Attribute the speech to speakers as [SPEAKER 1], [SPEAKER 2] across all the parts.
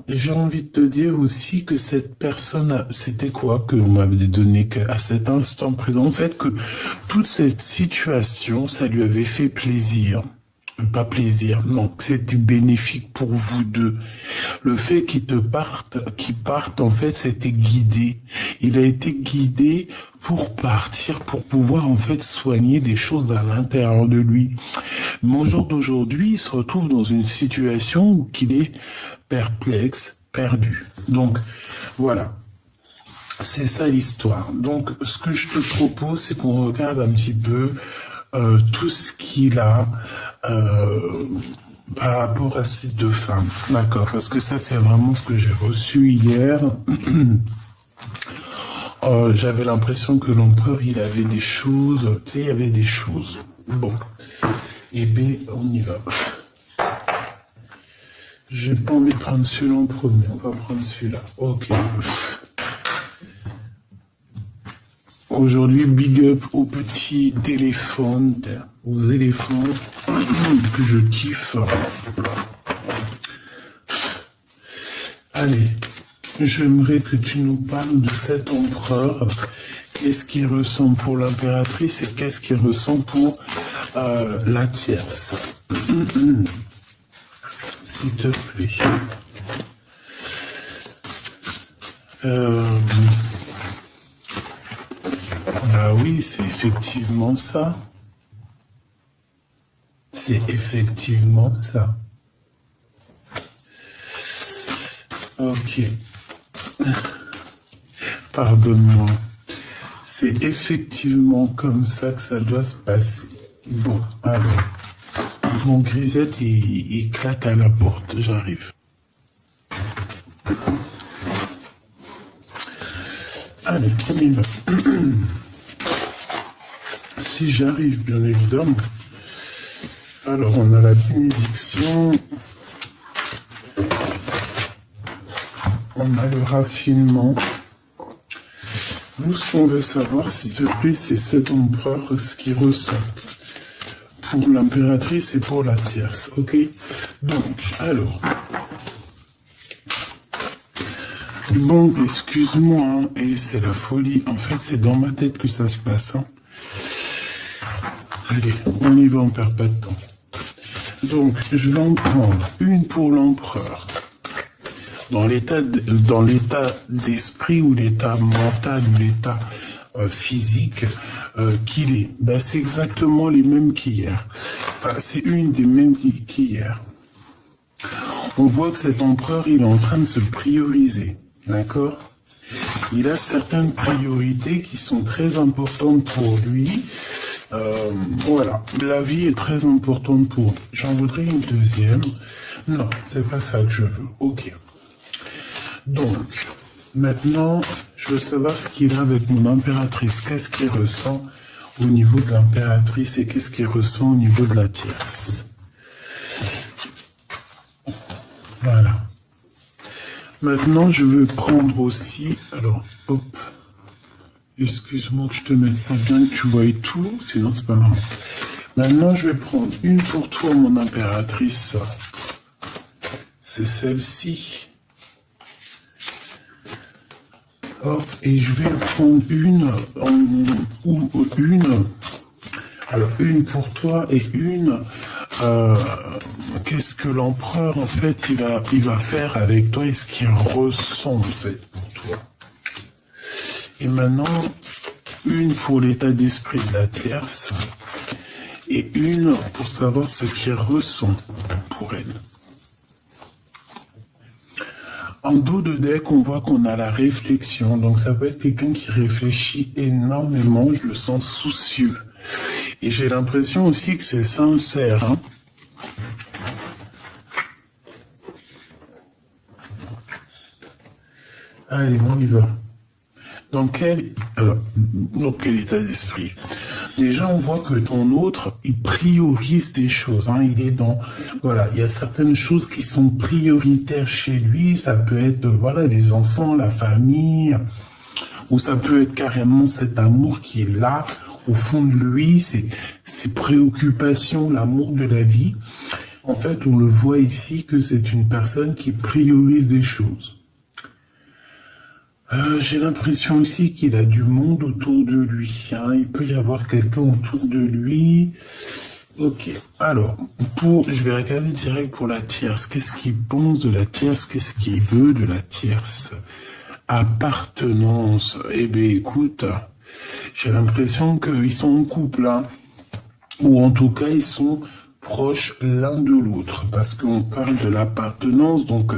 [SPEAKER 1] J'ai envie de te dire aussi que cette personne, c'était quoi que vous m'avez donné à cet instant présent, en fait, que toute cette situation, ça lui avait fait plaisir. Pas plaisir, non, que c'était bénéfique pour vous deux. Le fait qu'il parte, en fait, c'était guidé. Il a été guidé pour partir, pour pouvoir, en fait, soigner des choses à l'intérieur de lui. Mais au jour d'aujourd'hui, il se retrouve dans une situation où il est perplexe, perdu. Donc, voilà. C'est ça l'histoire. Donc, ce que je te propose, c'est qu'on regarde un petit peu tout ce qu'il a par rapport à ces deux femmes. D'accord, parce que ça, c'est vraiment ce que j'ai reçu hier. J'avais l'impression que l'empereur, il avait des choses, tu sais, il y avait des choses. Bon, eh bien, on y va. J'ai pas envie de prendre celui-là en premier, on va prendre celui-là. Ok. Aujourd'hui, big up aux petits téléphones, aux éléphants que je kiffe. Allez, j'aimerais que tu nous parles de cet empereur. Qu'est-ce qu'il ressent pour l'impératrice et qu'est-ce qu'il ressent pour la tierce. S'il te plaît. Ah oui, c'est effectivement ça. C'est effectivement ça. Ok. Pardonne-moi. C'est effectivement comme ça que ça doit se passer. Bon, alors. Mon grisette, il claque à la porte. J'arrive. Allez, on y va. Si j'arrive, bien évidemment. Alors, on a la bénédiction. On a le raffinement. Nous, ce qu'on veut savoir, s'il te plaît, c'est cet empereur, ce qu'il ressent. Pour l'impératrice et pour la tierce, ok? Donc, alors... Bon, excuse-moi, hein, et c'est la folie. En fait, c'est dans ma tête que ça se passe. Hein. Allez, on y va, on perd pas de temps. Donc, je vais en prendre une pour l'empereur. Dans l'état d'esprit ou l'état mental ou l'état physique qu'il est, ben, c'est exactement les mêmes qu'hier. Enfin, c'est une des mêmes qu'hier. On voit que cet empereur, il est en train de se prioriser. D'accord? Il a certaines priorités qui sont très importantes pour lui. Voilà, la vie est très importante pour lui. J'en voudrais une deuxième. Non, c'est pas ça que je veux. Ok. Donc, maintenant, je veux savoir ce qu'il a avec mon impératrice. Qu'est-ce qu'il ressent au niveau de l'impératrice et qu'est-ce qu'il ressent au niveau de la tierce. Voilà. Maintenant, je veux prendre aussi... Alors, hop. Excuse-moi que je te mette ça bien, que tu vois tout, sinon c'est pas marrant. Maintenant, je vais prendre une pour toi, mon impératrice. C'est celle-ci. Hop, et je vais prendre une, alors une pour toi et une, qu'est-ce que l'empereur, en fait, il va faire avec toi et ce qu'il ressent, en fait, pour toi. Et maintenant, une pour l'état d'esprit de la tierce et une pour savoir ce qu'il ressent pour elle. En dos de deck, on voit qu'on a la réflexion. Donc, ça peut être quelqu'un qui réfléchit énormément. Je le sens soucieux. Et j'ai l'impression aussi que c'est sincère. Hein. Allez, on y va. Dans quel état d'esprit? Déjà, on voit que ton autre, il priorise des choses. Hein. Il est dans... Voilà, il y a certaines choses qui sont prioritaires chez lui. Ça peut être, voilà, les enfants, la famille. Ou ça peut être carrément cet amour qui est là, au fond de lui. Ses préoccupations, l'amour de la vie. En fait, on le voit ici que c'est une personne qui priorise des choses. J'ai l'impression aussi qu'il a du monde autour de lui. Hein. Il peut y avoir quelqu'un autour de lui. Ok. Alors, je vais regarder direct pour la tierce. Qu'est-ce qu'il pense de la tierce? Qu'est-ce qu'il veut de la tierce? Appartenance. Eh bien, écoute, j'ai l'impression qu'ils sont en couple, hein. Ou en tout cas, ils sont proches l'un de l'autre, parce qu'on parle de l'appartenance, donc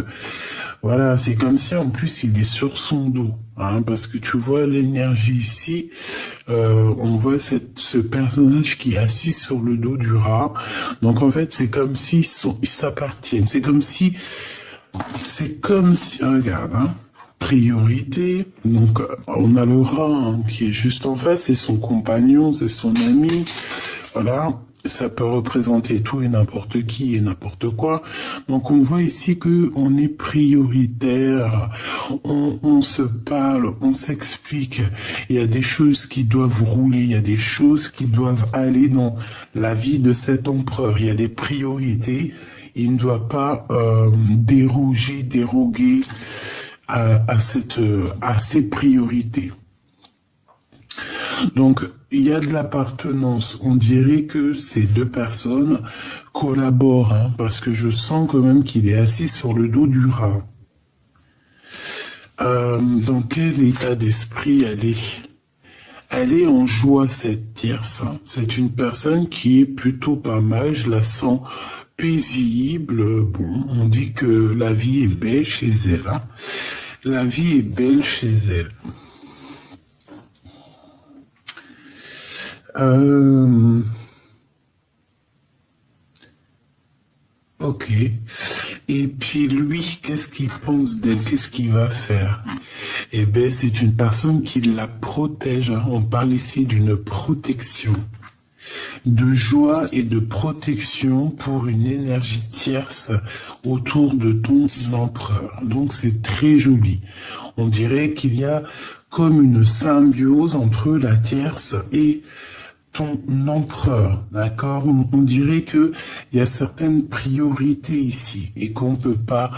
[SPEAKER 1] voilà, c'est comme si en plus il est sur son dos, hein, parce que tu vois l'énergie ici, on voit ce personnage qui est assis sur le dos du rat, donc en fait c'est comme si ils s'appartiennent, c'est comme si, regarde, hein, priorité, donc on a le rat hein, qui est juste en face, c'est son compagnon, c'est son ami, voilà. Ça peut représenter tout et n'importe qui et n'importe quoi. Donc on voit ici que on est prioritaire, on se parle, on s'explique. Il y a des choses qui doivent rouler, il y a des choses qui doivent aller dans la vie de cet empereur. Il y a des priorités. Il ne doit pas déroguer à ces priorités. Donc, il y a de l'appartenance. On dirait que ces deux personnes collaborent, hein, parce que je sens quand même qu'il est assis sur le dos du rat. Dans quel état d'esprit elle est? Elle est en joie, cette tierce. Hein. C'est une personne qui est plutôt pas mal. Je la sens paisible. Bon, on dit que la vie est belle chez elle. Hein. La vie est belle chez elle. Ok. Et puis lui, qu'est-ce qu'il pense d'elle? Qu'est-ce qu'il va faire? Eh bien, c'est une personne qui la protège. Hein. On parle ici d'une protection. De joie et de protection pour une énergie tierce autour de ton empereur. Donc c'est très joli. On dirait qu'il y a comme une symbiose entre la tierce et ton empereur, d'accord? On dirait que il y a certaines priorités ici et qu'on peut pas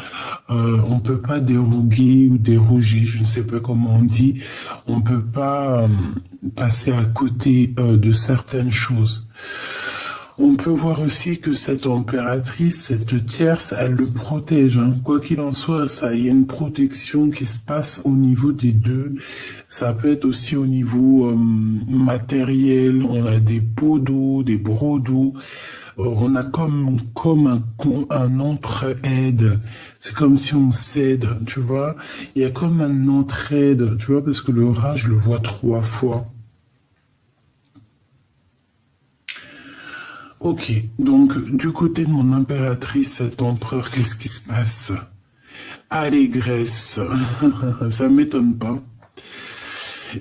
[SPEAKER 1] déroguer ou déroger, je ne sais pas comment on dit, on peut pas passer à côté de certaines choses. On peut voir aussi que cette impératrice, cette tierce, elle le protège. Hein. Quoi qu'il en soit, il y a une protection qui se passe au niveau des deux. Ça peut être aussi au niveau matériel. On a des pots d'eau, des brocs d'eau. On a comme un entraide. C'est comme si on s'aide, tu vois. Il y a comme un entraide, tu vois, parce que le rat, je le vois 3 fois. Ok, donc du côté de mon impératrice, cet empereur, qu'est-ce qui se passe? Allégresse, ça m'étonne pas.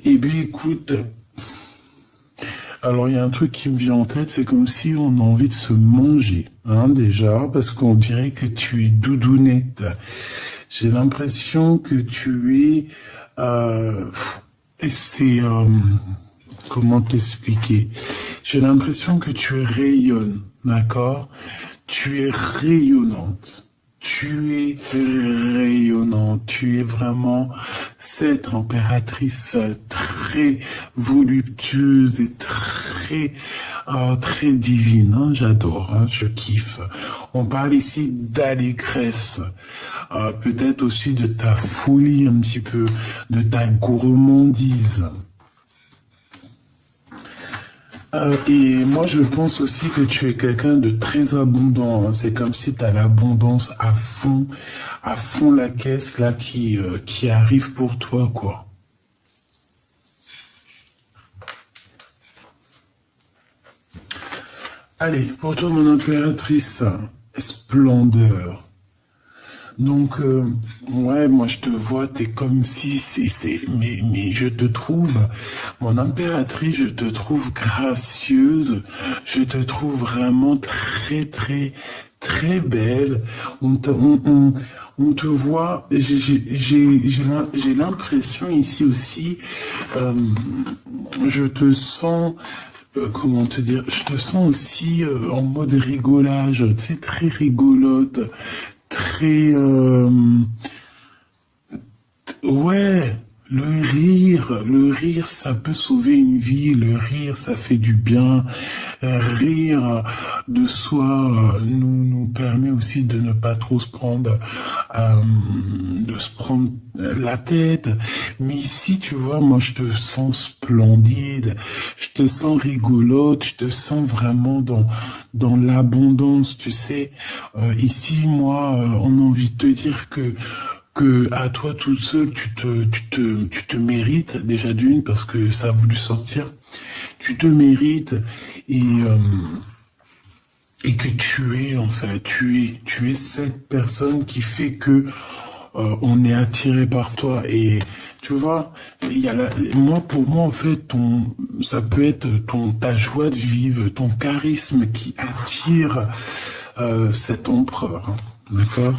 [SPEAKER 1] Eh bien écoute, alors il y a un truc qui me vient en tête, c'est comme si on a envie de se manger, hein, déjà, parce qu'on dirait que tu es doudounette. J'ai l'impression que tu es... comment t'expliquer? J'ai l'impression que tu rayonnes, d'accord? Tu es rayonnante. Tu es rayonnante. Tu es vraiment cette impératrice très voluptueuse et très divine. Hein? J'adore, hein? Je kiffe. On parle ici d'allégresse. Peut-être aussi de ta folie un petit peu, de ta gourmandise. Et moi, je pense aussi que tu es quelqu'un de très abondant. Hein. C'est comme si tu as l'abondance à fond la caisse là qui arrive pour toi, quoi. Allez, pour toi, mon impératrice, splendeur. Donc, ouais, moi je te vois, t'es comme si mais je te trouve, mon impératrice, je te trouve gracieuse, je te trouve vraiment très belle. On te voit, j'ai l'impression ici aussi, je te sens comment te dire, je te sens aussi en mode rigolage, tu sais, très rigolote, très, ouais, le rire, ça peut sauver une vie, le rire, ça fait du bien. Rire de soi nous permet aussi de ne pas trop se prendre, de se prendre la tête. Mais ici, tu vois, moi, je te sens splendide, je te sens rigolote, je te sens vraiment dans l'abondance, tu sais. Ici, moi, on a envie de te dire que à toi toute seule, tu te mérites déjà d'une parce que ça a voulu sortir. Tu te mérites et et que tu es en fait, tu es cette personne qui fait que on est attiré par toi et tu vois, il y a moi pour moi en fait ça peut être ta joie de vivre, ton charisme qui attire cet empereur, hein, d'accord?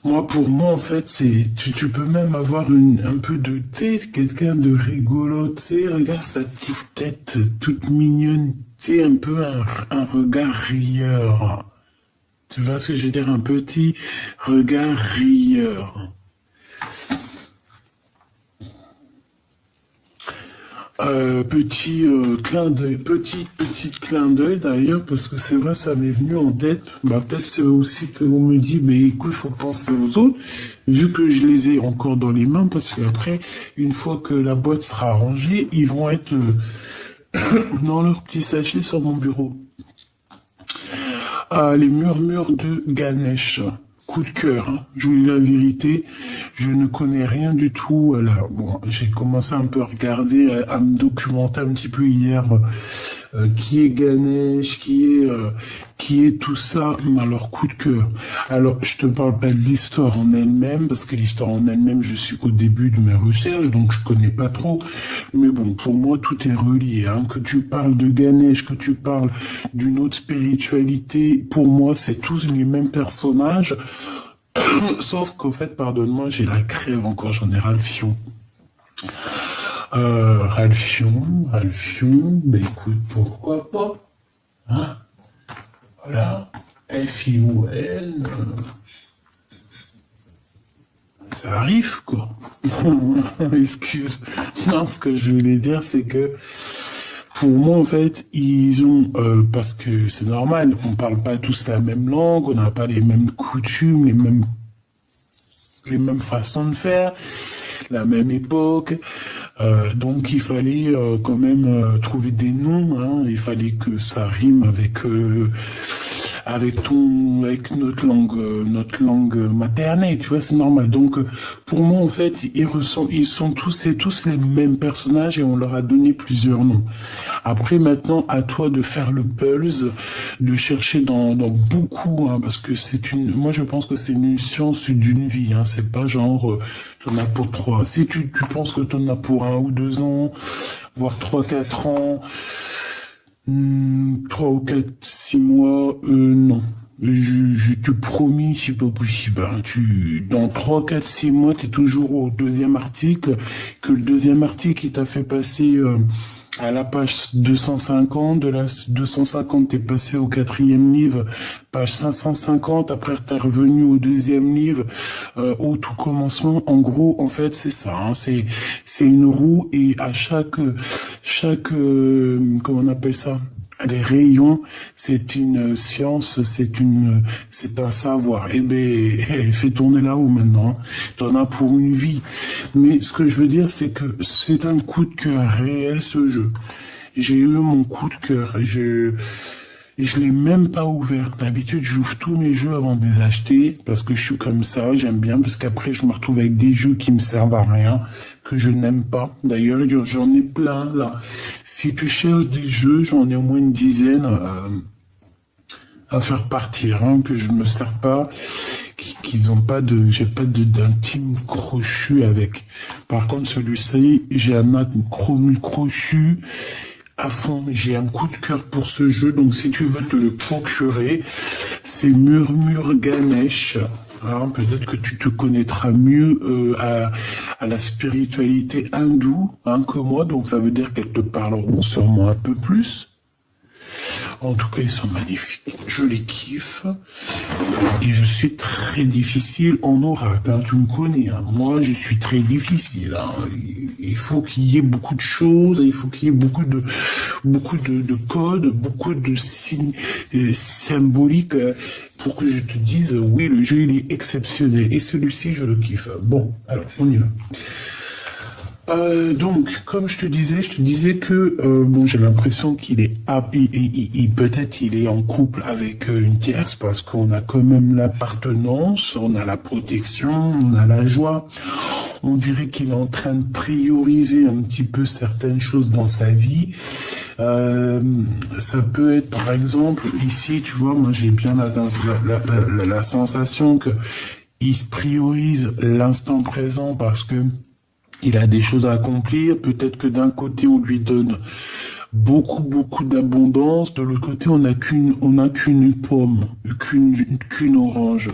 [SPEAKER 1] Moi, pour moi, en fait, tu peux même avoir un peu de tête, quelqu'un de rigolo, tu sais, regarde sa petite tête toute mignonne, tu sais, un peu un regard rieur. Tu vois ce que je veux dire? Un petit regard rieur. Petit clin d'œil d'ailleurs, parce que c'est vrai, ça m'est venu en tête. Bah, peut-être c'est aussi qu'on me dit, mais écoute, il faut penser aux autres, vu que je les ai encore dans les mains, parce qu'après, une fois que la boîte sera rangée, ils vont être dans leur petit sachet sur mon bureau. Les murmures de Ganesh. Coup de cœur, hein. Je vous dis la vérité, je ne connais rien du tout. Là, bon, j'ai commencé un peu à regarder, à me documenter un petit peu hier, qui est Ganesh, qui est tout ça, mais alors coup de cœur. Alors, je te parle pas de l'histoire en elle-même, parce que l'histoire en elle-même, je suis qu'au début de mes recherches, donc je connais pas trop. Mais bon, pour moi, tout est relié, hein. Que tu parles de Ganesh, que tu parles d'une autre spiritualité, pour moi, c'est tous les mêmes personnages. Sauf qu'au fait, pardonne-moi, j'ai la crève encore, j'en ai ras le fion. Ralphion, ben écoute, pourquoi pas, hein? Voilà, F-I-O-N, ça arrive, quoi. Excuse. Non, ce que je voulais dire, c'est que, pour moi, en fait, ils ont, parce que c'est normal, on parle pas tous la même langue, on n'a pas les mêmes coutumes, les mêmes façons de faire, la même époque. Donc il fallait quand même trouver des noms, hein. Il fallait que ça rime avec notre langue maternelle, tu vois, c'est normal. Donc pour moi en fait, ils sont tous et tous les mêmes personnages et on leur a donné plusieurs noms. Après maintenant, à toi de faire le pulse, de chercher dans beaucoup, hein, parce que moi je pense que c'est une science d'une vie, hein. C'est pas genre t'en as pour 3. Si tu penses que t'en as pour 1 ou 2 ans, voire 3, 4 ans. 3 ou 4, 6 mois, non. Je te promis, c'est pas possible, hein. Dans 3, 4, 6 mois, t'es toujours au deuxième article, que le deuxième article, il t'a fait passer, à la page 250, de la 250, t'es passé au 4e livre, page 550, après t'es revenu au 2e livre, au tout commencement. En gros, en fait, c'est ça, hein, c'est une roue et à chaque, comment on appelle ça? Les rayons, c'est une science, c'est un savoir. Eh ben, fais tourner là-haut maintenant. T'en as pour une vie. Mais ce que je veux dire, c'est que c'est un coup de cœur réel, ce jeu. J'ai eu mon coup de cœur. Je l'ai même pas ouvert. D'habitude, j'ouvre tous mes jeux avant de les acheter, parce que je suis comme ça, j'aime bien, parce qu'après, je me retrouve avec des jeux qui me servent à rien, que je n'aime pas. D'ailleurs, j'en ai plein, là. Si tu cherches des jeux, j'en ai au moins une dizaine, à faire partir, hein, que je me sers pas, qu'ils ont pas j'ai pas d'intime crochu avec. Par contre, celui-ci, j'ai un chrome crochu, à fond, j'ai un coup de cœur pour ce jeu, donc si tu veux te le procurer, c'est Murmure Ganesh. Hein, peut-être que tu te connaîtras mieux à la spiritualité hindoue hein, que moi, donc ça veut dire qu'elles te parleront sûrement un peu plus. En tout cas, ils sont magnifiques. Je les kiffe. Et je suis très difficile en oracle. Hein, tu me connais. Hein. Moi, je suis très difficile. Hein. Il faut qu'il y ait beaucoup de choses. Il faut qu'il y ait beaucoup de codes, beaucoup de signes symboliques pour que je te dise oui, le jeu il est exceptionnel. Et celui-ci, je le kiffe. Bon, alors on y va. Donc, comme je te disais que bon, j'ai l'impression qu'il est peut-être il est en couple avec une tierce parce qu'on a quand même l'appartenance, on a la protection, on a la joie. On dirait qu'il est en train de prioriser un petit peu certaines choses dans sa vie. Ça peut être par exemple ici, tu vois, moi j'ai bien la sensation que il priorise l'instant présent parce que il a des choses à accomplir. Peut-être que d'un côté, on lui donne beaucoup d'abondance. De l'autre côté, on n'a qu'une pomme, qu'une orange.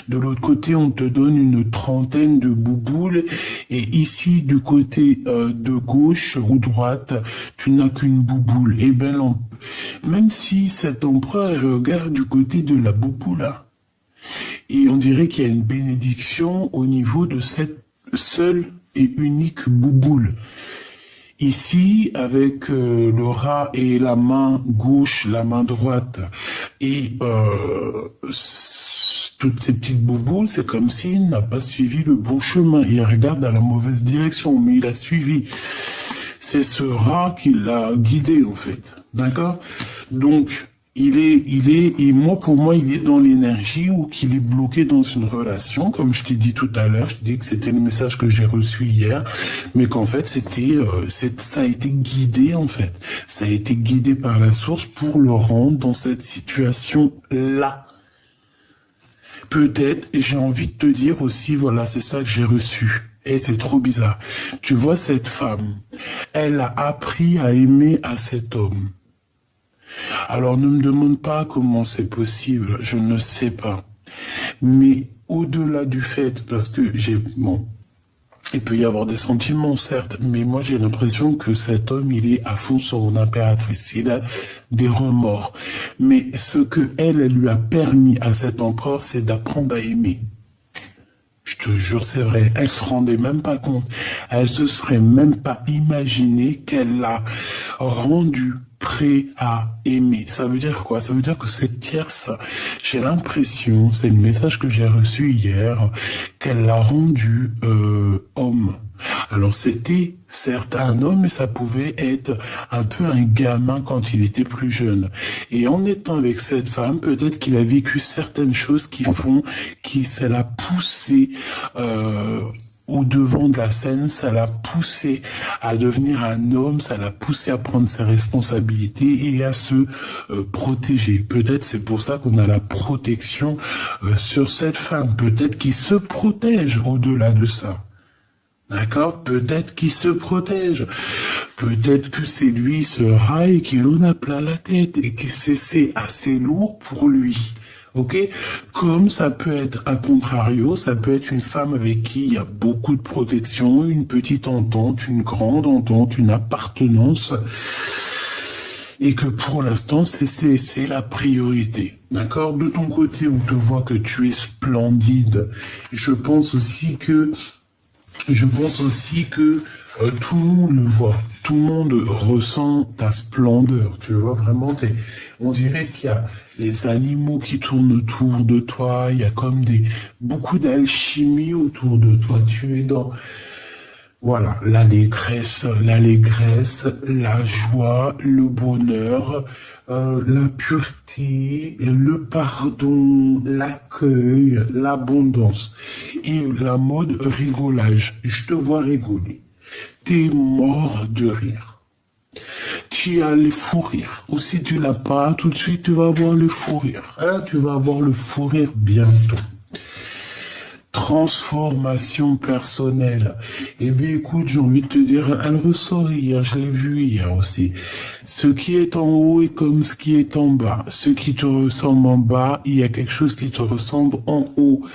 [SPEAKER 1] De l'autre côté, on te donne une trentaine de bouboules. Et ici, du côté de gauche ou droite, tu n'as qu'une bouboule. Et ben, même si cet empereur regarde du côté de la bouboule, et on dirait qu'il y a une bénédiction au niveau de cette seule et unique bouboule. Ici, avec le rat et la main gauche, la main droite, et toutes ces petites bouboules, c'est comme s'il n'a pas suivi le bon chemin. Il regarde dans la mauvaise direction, mais il a suivi. C'est ce rat qui l'a guidé, en fait. D'accord? Donc, et moi, pour moi, il est dans l'énergie ou qu'il est bloqué dans une relation, comme je t'ai dit tout à l'heure. Je t'ai dit que c'était le message que j'ai reçu hier, mais qu'en fait, ça a été guidé, en fait. Ça a été guidé par la source pour le rendre dans cette situation-là. Peut-être, et j'ai envie de te dire aussi, voilà, c'est ça que j'ai reçu. Et c'est trop bizarre. Tu vois, cette femme, elle a appris à aimer à cet homme. Alors ne me demande pas comment c'est possible, je ne sais pas. Mais au-delà du fait, parce que il peut y avoir des sentiments certes, mais moi j'ai l'impression que cet homme il est à fond sur une impératrice, il a des remords. Mais ce que elle lui a permis à cet empereur, c'est d'apprendre à aimer. Je te jure, c'est vrai, elle se rendait même pas compte. Elle se serait même pas imaginé qu'elle l'a rendu prêt à aimer. Ça veut dire quoi? Ça veut dire que cette tierce, j'ai l'impression, c'est le message que j'ai reçu hier, qu'elle l'a rendu homme. Alors c'était certes un homme, mais ça pouvait être un peu un gamin quand il était plus jeune. Et en étant avec cette femme, peut-être qu'il a vécu certaines choses qui ça l'a poussé au devant de la scène, ça l'a poussé à devenir un homme, ça l'a poussé à prendre ses responsabilités et à se protéger. Peut-être c'est pour ça qu'on a la protection sur cette femme. Peut-être qu'il se protège au-delà de ça. D'accord? Peut-être qu'il se protège. Peut-être que c'est lui, ce rail, qui en a plein la tête et que c'est assez lourd pour lui. Ok? Comme ça peut être à contrario, ça peut être une femme avec qui il y a beaucoup de protection, une petite entente, une grande entente, une appartenance. Et que pour l'instant, c'est la priorité. D'accord? De ton côté, on te voit que tu es splendide. Je pense aussi que tout le monde le voit, tout le monde ressent ta splendeur, tu vois, vraiment, on dirait qu'il y a les animaux qui tournent autour de toi, il y a comme beaucoup d'alchimie autour de toi, tu es dans, voilà, l'allégresse, la joie, le bonheur, la pureté, le pardon, l'accueil, l'abondance et la mode rigolage. Je te vois rigoler. T'es mort de rire. Tu as le fou rire. Ou si tu l'as pas, tout de suite tu vas avoir le fou rire. Hein, tu vas avoir le fou rire bientôt. Transformation personnelle. Eh bien, écoute, j'ai envie de te dire, elle ressort hier, je l'ai vu hier aussi. Ce qui est en haut est comme ce qui est en bas. Ce qui te ressemble en bas, il y a quelque chose qui te ressemble en haut.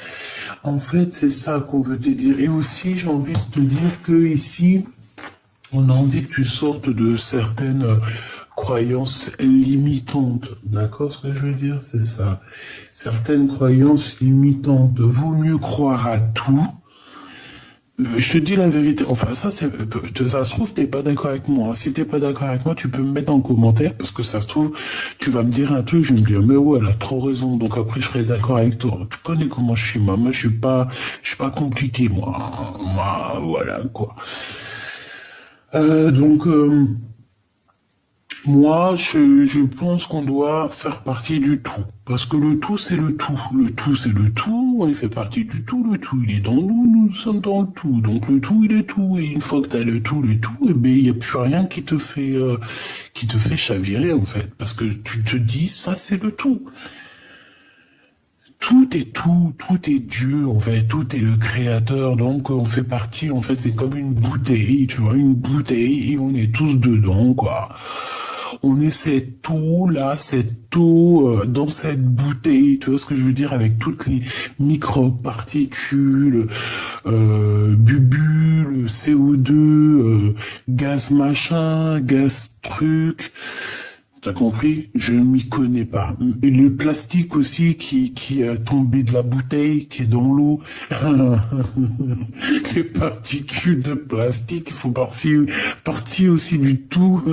[SPEAKER 1] En fait, c'est ça qu'on veut te dire. Et aussi, j'ai envie de te dire que ici, on a envie que tu sortes de certaines croyances limitantes. D'accord, ce que je veux dire, c'est ça. Certaines croyances limitantes. Vaut mieux croire à tout. Je te dis la vérité. Enfin, ça se trouve, t'es pas d'accord avec moi. Si t'es pas d'accord avec moi, tu peux me mettre en commentaire, parce que ça se trouve, tu vas me dire un truc, je vais me dire, mais ouais, elle a trop raison. Donc après, je serai d'accord avec toi. Tu connais comment je suis, moi. Moi, je suis pas compliqué, moi. Moi, voilà, quoi. Donc, moi, je pense qu'on doit faire partie du tout. Parce que le tout, c'est le tout. Le tout, c'est le tout. On fait partie du tout. Le tout, il est dans nous. Nous sommes dans le tout. Donc, le tout, il est tout. Et une fois que t'as le tout, eh ben, il n'y a plus rien qui te fait chavirer, en fait. Parce que tu te dis, ça, c'est le tout. Tout est tout, tout est Dieu, en fait, tout est le créateur, donc on fait partie, en fait, c'est comme une bouteille, tu vois, une bouteille, et on est tous dedans, quoi. On est cette eau-là, cette eau dans cette bouteille, tu vois ce que je veux dire, avec toutes les micro-particules, bulles, CO2, gaz machin, gaz truc. T'as compris? Je m'y connais pas. Et le plastique aussi qui est tombé de la bouteille, qui est dans l'eau. Les particules de plastique font partie aussi du tout.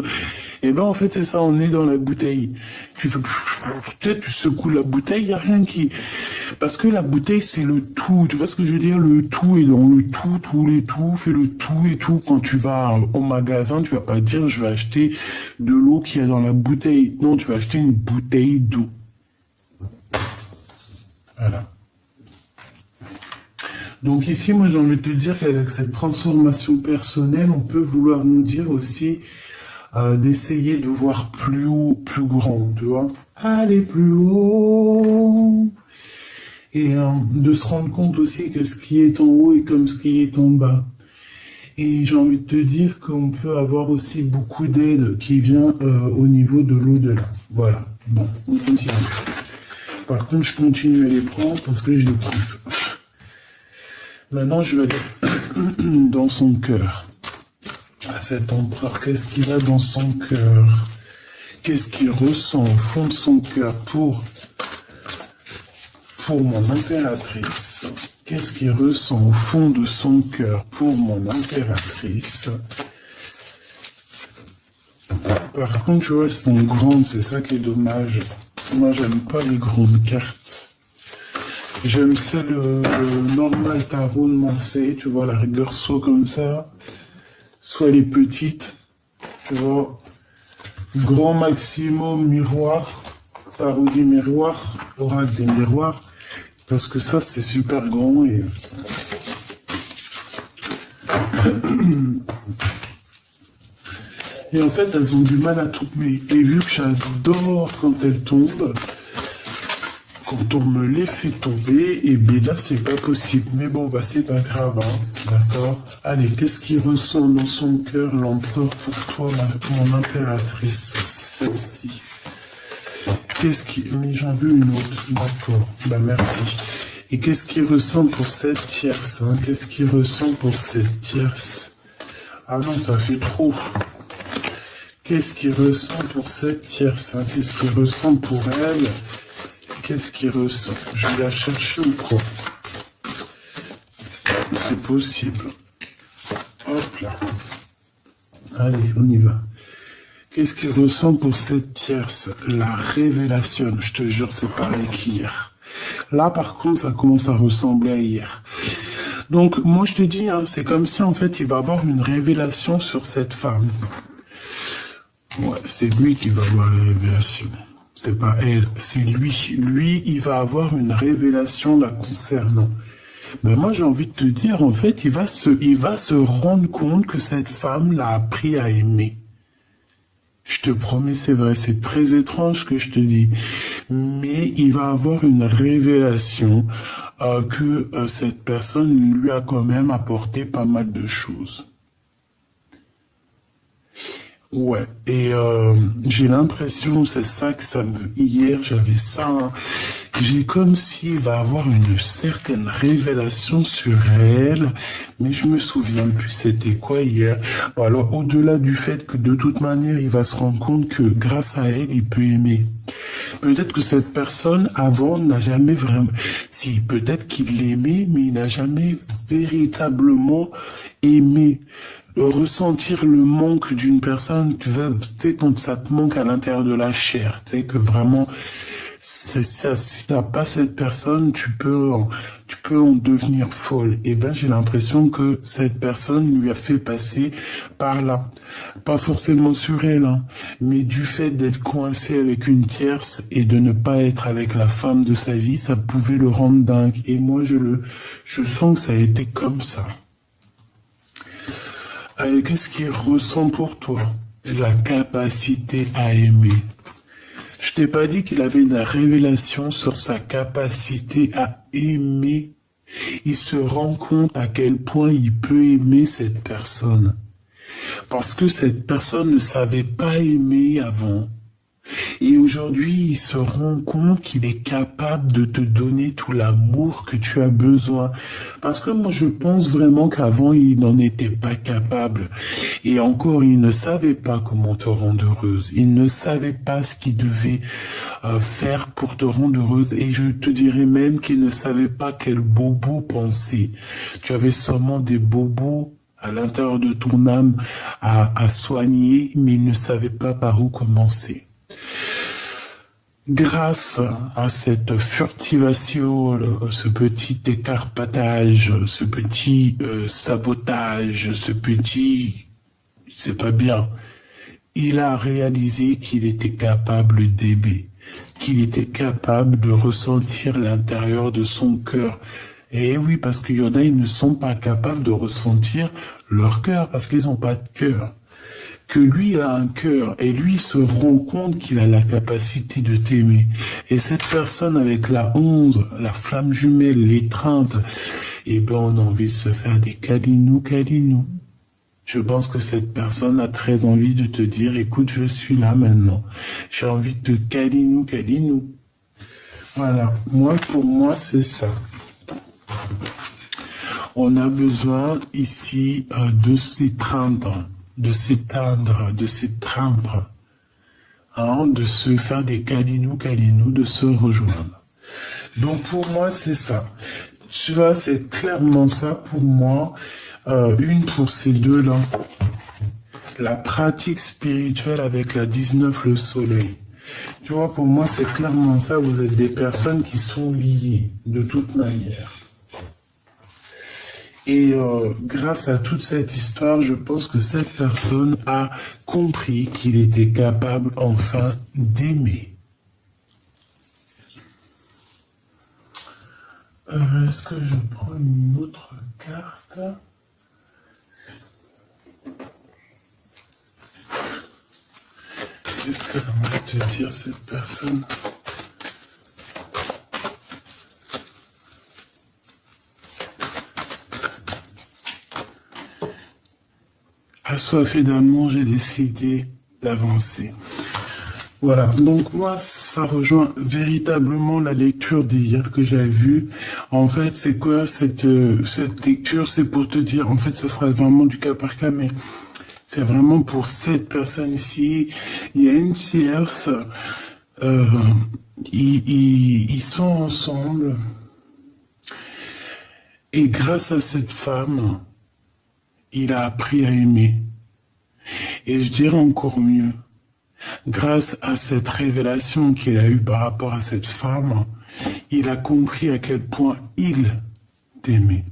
[SPEAKER 1] Et ben en fait c'est ça, on est dans la bouteille. Tu fais peut-être tu secoues la bouteille, y a rien qui. Parce que la bouteille c'est le tout. Tu vois ce que je veux dire? Le tout est dans le tout, tous les tout, fais le tout et tout. Quand tu vas au magasin, tu vas pas dire je vais acheter de l'eau qui est dans la bouteille. Non, tu vas acheter une bouteille d'eau. Voilà. Donc ici, moi j'ai envie de te dire qu'avec cette transformation personnelle, on peut vouloir nous dire aussi d'essayer de voir plus haut, plus grand, tu vois. Aller plus haut. Et de se rendre compte aussi que ce qui est en haut est comme ce qui est en bas. Et j'ai envie de te dire qu'on peut avoir aussi beaucoup d'aide qui vient au niveau de l'au-delà. Voilà. Bon, on continue. Par contre, je continue à les prendre parce que je les kiffe. Maintenant, je vais aller dans son cœur. À cet empereur, qu'est-ce qu'il a dans son cœur? Qu'est-ce qu'il ressent au fond de son cœur pour mon impératrice? Qu'est-ce qu'il ressent au fond de son cœur pour mon impératrice? Par contre, tu vois, elles sont grandes, c'est ça qui est dommage. Moi, j'aime pas les grandes cartes. J'aime celle normal tarot de Marseille, tu vois, la rigueur soit comme ça, soit les petites, tu vois, grand maximum miroir, tarot des miroirs, oracle des miroirs, parce que ça c'est super grand et... Et en fait, elles ont du mal à tomber. Et vu que j'adore quand elles tombent, quand on me les fait tomber, et bien là, c'est pas possible. Mais bon, bah, c'est pas grave, hein. D'accord? Allez, qu'est-ce qui ressent dans son cœur l'empereur pour toi, mon impératrice? C'est celle-ci. Mais j'en veux une autre. D'accord. Bah, merci. Et qu'est-ce qu'il ressent pour cette tierce, hein? Qu'est-ce qu'il ressent pour cette tierce? Ah non, ça fait trop. Qu'est-ce qu'il ressent pour cette tierce, hein? Qu'est-ce qu'il ressent pour elle? Qu'est-ce qu'il ressent? Je vais la chercher ou quoi? C'est possible. Hop là. Allez, on y va. Qu'est-ce qu'il ressent pour cette tierce? La révélation. Je te jure, c'est pareil qu'hier. Là, par contre, ça commence à ressembler à hier. Donc, moi, je te dis, hein, c'est comme si, en fait, il va avoir une révélation sur cette femme. Ouais, c'est lui qui va avoir la révélation. C'est pas elle, c'est lui. Lui, il va avoir une révélation la concernant. Mais moi, j'ai envie de te dire, en fait, il va se rendre compte que cette femme l'a appris à aimer. Je te promets, c'est vrai, c'est très étrange ce que je te dis. mais il va avoir une révélation que cette personne lui a quand même apporté pas mal de choses. Ouais, et j'ai l'impression, c'est ça que ça me... Hier, j'avais ça, hein. J'ai comme s'il va avoir une certaine révélation sur elle, mais je me souviens plus c'était quoi hier. Bon, alors, au-delà du fait que de toute manière, il va se rendre compte que grâce à elle, il peut aimer. Peut-être que cette personne, avant, n'a jamais vraiment... Si, peut-être qu'il l'aimait, mais il n'a jamais véritablement aimé. Ressentir le manque d'une personne, tu sais, quand ça te manque à l'intérieur de la chair, tu sais, que vraiment, c'est ça, si t'as pas cette personne, tu peux en devenir folle. Et ben, j'ai l'impression que cette personne lui a fait passer par là. Pas forcément sur elle, hein, mais du fait d'être coincé avec une tierce et de ne pas être avec la femme de sa vie, ça pouvait le rendre dingue. Et moi, je sens que ça a été comme ça. Qu'est-ce qu'il ressent pour toi? La capacité à aimer. Je t'ai pas dit qu'il avait une révélation sur sa capacité à aimer. Il se rend compte à quel point il peut aimer cette personne. Parce que cette personne ne savait pas aimer avant. Et aujourd'hui, il se rend compte qu'il est capable de te donner tout l'amour que tu as besoin. Parce que moi, je pense vraiment qu'avant, il n'en était pas capable. Et encore, il ne savait pas comment te rendre heureuse. Il ne savait pas ce qu'il devait faire pour te rendre heureuse. Et je te dirais même qu'il ne savait pas quel bobo penser. Tu avais sûrement des bobos à l'intérieur de ton âme à soigner, mais il ne savait pas par où commencer. Grâce à cette furtivation, ce petit écarpatage, ce petit sabotage, ce petit... c'est pas bien. Il a réalisé qu'il était capable d'aimer, qu'il était capable de ressentir l'intérieur de son cœur. Et oui, parce qu'il y en a, ils ne sont pas capables de ressentir leur cœur, parce qu'ils n'ont pas de cœur. Que lui a un cœur et lui se rend compte qu'il a la capacité de t'aimer. Et cette personne avec la 11, la flamme jumelle, l'étreinte, eh ben on a envie de se faire des câlinous. Je pense que cette personne a très envie de te dire, écoute, je suis là maintenant. J'ai envie de te câlinou. Voilà, pour moi, c'est ça. On a besoin ici de s'étreindre. De s'éteindre, de s'étreindre, hein, de se faire des câlinous, de se rejoindre. Donc pour moi, c'est ça. Tu vois, c'est clairement ça pour moi. Une pour ces deux-là. La pratique spirituelle avec la 19, le soleil. Tu vois, pour moi, c'est clairement ça. Vous êtes des personnes qui sont liées de toute manière. Et grâce à toute cette histoire, je pense que cette personne a compris qu'il était capable enfin d'aimer. Est-ce que je prends une autre carte? Qu'est-ce qu'elle va te dire, cette personne? Assoiffé d'amour, j'ai décidé d'avancer. Voilà, donc moi, ça rejoint véritablement la lecture d'hier que j'avais vue. En fait, c'est quoi cette lecture? C'est pour te dire, en fait, ça sera vraiment du cas par cas, mais c'est vraiment pour cette personne ici. Il y a une tierce, ils sont ensemble, et grâce à cette femme, il a appris à aimer. Et je dirais encore mieux, grâce à cette révélation qu'il a eue par rapport à cette femme, il a compris à quel point il t'aimait.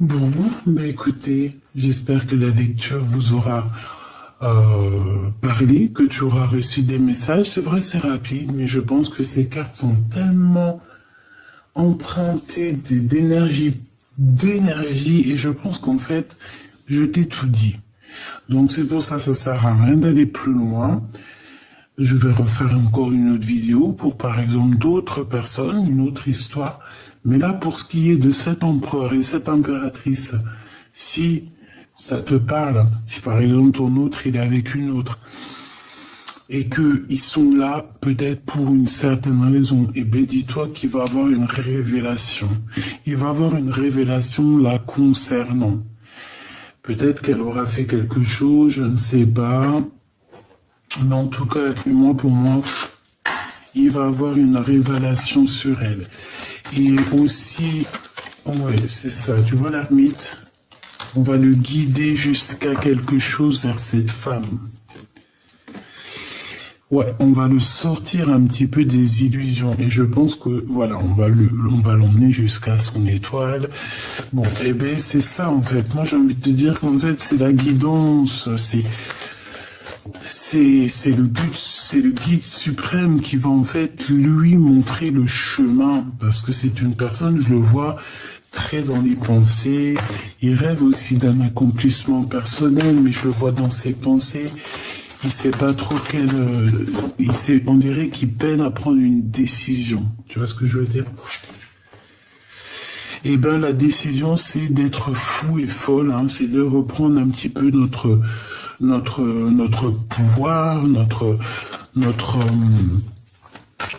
[SPEAKER 1] Bon, ben écoutez, j'espère que la lecture vous aura parlé, que tu auras reçu des messages. C'est vrai, c'est rapide, mais je pense que ces cartes sont tellement empruntées d'énergie, et je pense qu'en fait, je t'ai tout dit. Donc c'est pour ça, ça sert à rien d'aller plus loin. Je vais refaire encore une autre vidéo pour, par exemple, d'autres personnes, une autre histoire. Mais là, pour ce qui est de cet empereur et cette impératrice, si ça te parle, si par exemple ton autre, il est avec une autre, et qu'ils sont là peut-être pour une certaine raison, et bien dis-toi qu'il va avoir une révélation. Il va avoir une révélation là concernant. Peut-être qu'elle aura fait quelque chose, je ne sais pas. Mais en tout cas, moi pour moi, il va avoir une révélation sur elle. Et aussi, ouais, c'est ça, tu vois l'ermite, on va le guider jusqu'à quelque chose vers cette femme. Ouais, on va le sortir un petit peu des illusions. Et je pense que, voilà, on va l'emmener jusqu'à son étoile. Bon, eh ben, c'est ça, en fait. Moi, j'ai envie de te dire qu'en fait, c'est la guidance. C'est le guide suprême qui va, en fait, lui montrer le chemin. Parce que c'est une personne, je le vois, très dans les pensées. Il rêve aussi d'un accomplissement personnel, mais je le vois dans ses pensées. Il sait pas trop on dirait qu'il peine à prendre une décision. Tu vois ce que je veux dire? Eh ben, la décision, c'est d'être fou et folle, hein. C'est de reprendre un petit peu notre pouvoir,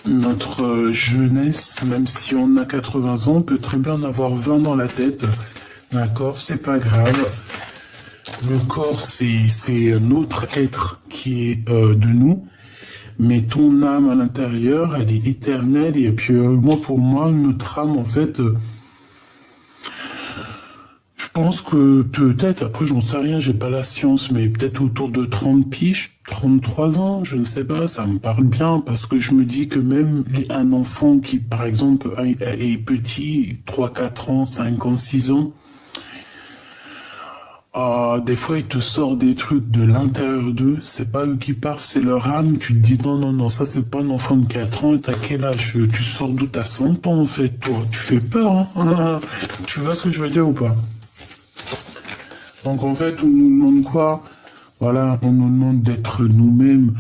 [SPEAKER 1] notre jeunesse, même si on a 80 ans, on peut très bien en avoir 20 dans la tête. D'accord? C'est pas grave. Le corps, c'est un autre être qui est de nous, mais ton âme à l'intérieur, elle est éternelle. Et puis moi, pour moi, notre âme, en fait, je pense que peut-être, après j'en sais rien, j'ai pas la science, mais peut-être autour de 30 piges, 33 ans, je ne sais pas, ça me parle bien, parce que je me dis que même un enfant qui, par exemple, est petit, 3, 4 ans, 5 ans, 6 ans, des fois, ils te sortent des trucs de l'intérieur d'eux. C'est pas eux qui partent, c'est leur âme. Tu te dis, non, non, non, ça, c'est pas un enfant de 4 ans. T'as quel âge? Tu sors d'où? T'as 100 ans, en fait, toi. Tu fais peur, hein. Tu vois ce que je veux dire ou pas? Donc, en fait, on nous demande quoi? Voilà, on nous demande d'être nous-mêmes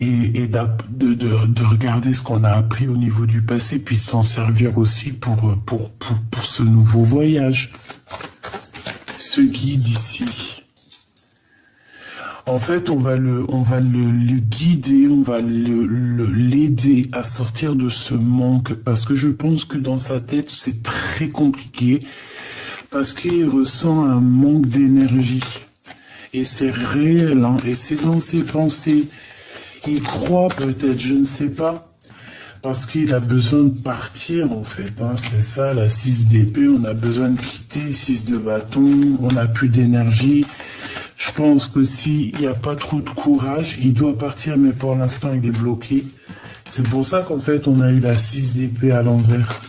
[SPEAKER 1] et de regarder ce qu'on a appris au niveau du passé, puis s'en servir aussi pour ce nouveau voyage. Ce guide ici. En fait, on va le guider, on va l'aider à sortir de ce manque, parce que je pense que dans sa tête, c'est très compliqué, parce qu'il ressent un manque d'énergie. Et c'est réel, hein, et c'est dans ses pensées. Il croit peut-être, je ne sais pas, parce qu'il a besoin de partir, en fait, hein, c'est ça, la 6 d'épée, on a besoin de quitter, 6 de bâton, on n'a plus d'énergie. Je pense que s'il n'y a pas trop de courage, il doit partir, mais pour l'instant, il est bloqué. C'est pour ça qu'en fait, on a eu la 6 d'épée à l'envers.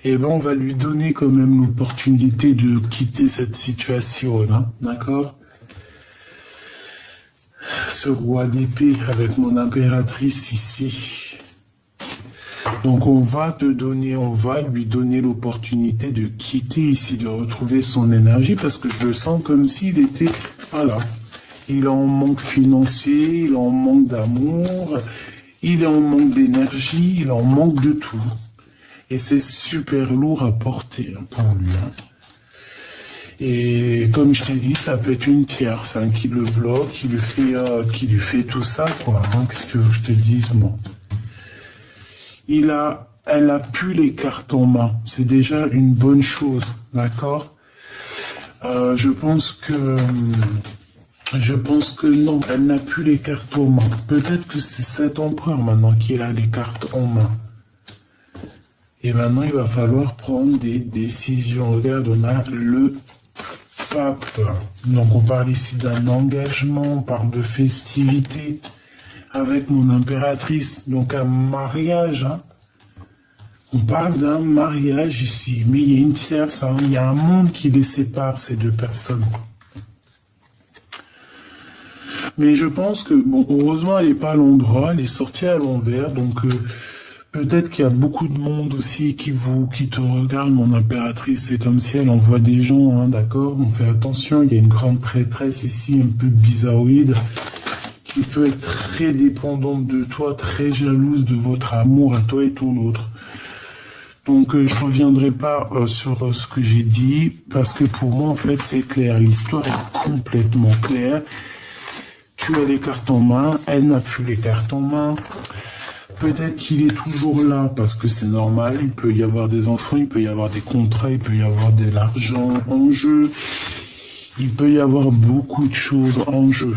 [SPEAKER 1] Et ben, on va lui donner quand même l'opportunité de quitter cette situation, hein, d'accord? Ce roi d'épée avec mon impératrice ici. Donc on va lui donner l'opportunité de quitter ici, de retrouver son énergie, parce que je le sens comme s'il était, voilà, il est en manque financier, il est en manque d'amour, il est en manque d'énergie, il est en manque de tout. Et c'est super lourd à porter pour lui, hein. Et comme je t'ai dit, ça peut être une tierce, hein, qui le bloque, qui lui fait tout ça, quoi, hein. Qu'est-ce que je te dise, moi? Elle a plus les cartes en main. C'est déjà une bonne chose, d'accord? Je pense que non, elle n'a plus les cartes en main. Peut-être que c'est cet empereur maintenant qui a les cartes en main. Et maintenant, il va falloir prendre des décisions. Regarde, on a le pape. Donc, on parle ici d'un engagement, on parle de festivité avec mon impératrice. Donc, un mariage, hein. On parle d'un mariage ici. Mais il y a une tierce, hein. Il y a un monde qui les sépare, ces deux personnes. Mais je pense que, bon, heureusement, elle n'est pas à l'endroit, elle est sortie à l'envers. Donc, Peut-être qu'il y a beaucoup de monde aussi qui te regarde, mon impératrice. C'est comme si elle envoie des gens, hein, d'accord? On fait attention, il y a une grande prêtresse ici, un peu bizarroïde, qui peut être très dépendante de toi, très jalouse de votre amour à toi et ton autre. Donc je reviendrai pas sur ce que j'ai dit, parce que pour moi, en fait, c'est clair. L'histoire est complètement claire. Tu as les cartes en main, elle n'a plus les cartes en main. Peut-être qu'il est toujours là, parce que c'est normal, il peut y avoir des enfants, il peut y avoir des contrats, il peut y avoir de l'argent en jeu, il peut y avoir beaucoup de choses en jeu.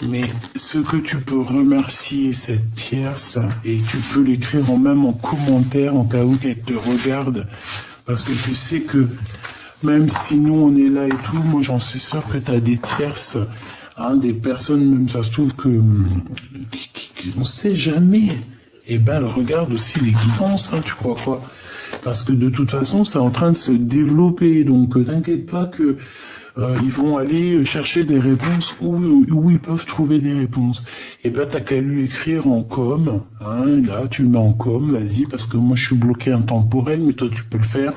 [SPEAKER 1] Mais ce que tu peux remercier cette tierce, et tu peux l'écrire même en commentaire, en cas où qu'elle te regarde, parce que tu sais que, même si nous on est là et tout, moi j'en suis sûr que tu as des tierces, hein, des personnes, même ça se trouve que on sait jamais. Et ben, elle regarde aussi les guidances, hein, tu crois quoi? Parce que de toute façon, c'est en train de se développer. Donc, t'inquiète pas que ils vont aller chercher des réponses où ils peuvent trouver des réponses. Et ben, t'as qu'à lui écrire en com. Hein, là, tu le mets en com, vas-y, parce que moi, je suis bloqué intemporel, mais toi, tu peux le faire.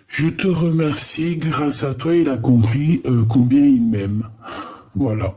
[SPEAKER 1] Je te remercie, grâce à toi, il a compris combien il m'aime. Voilà.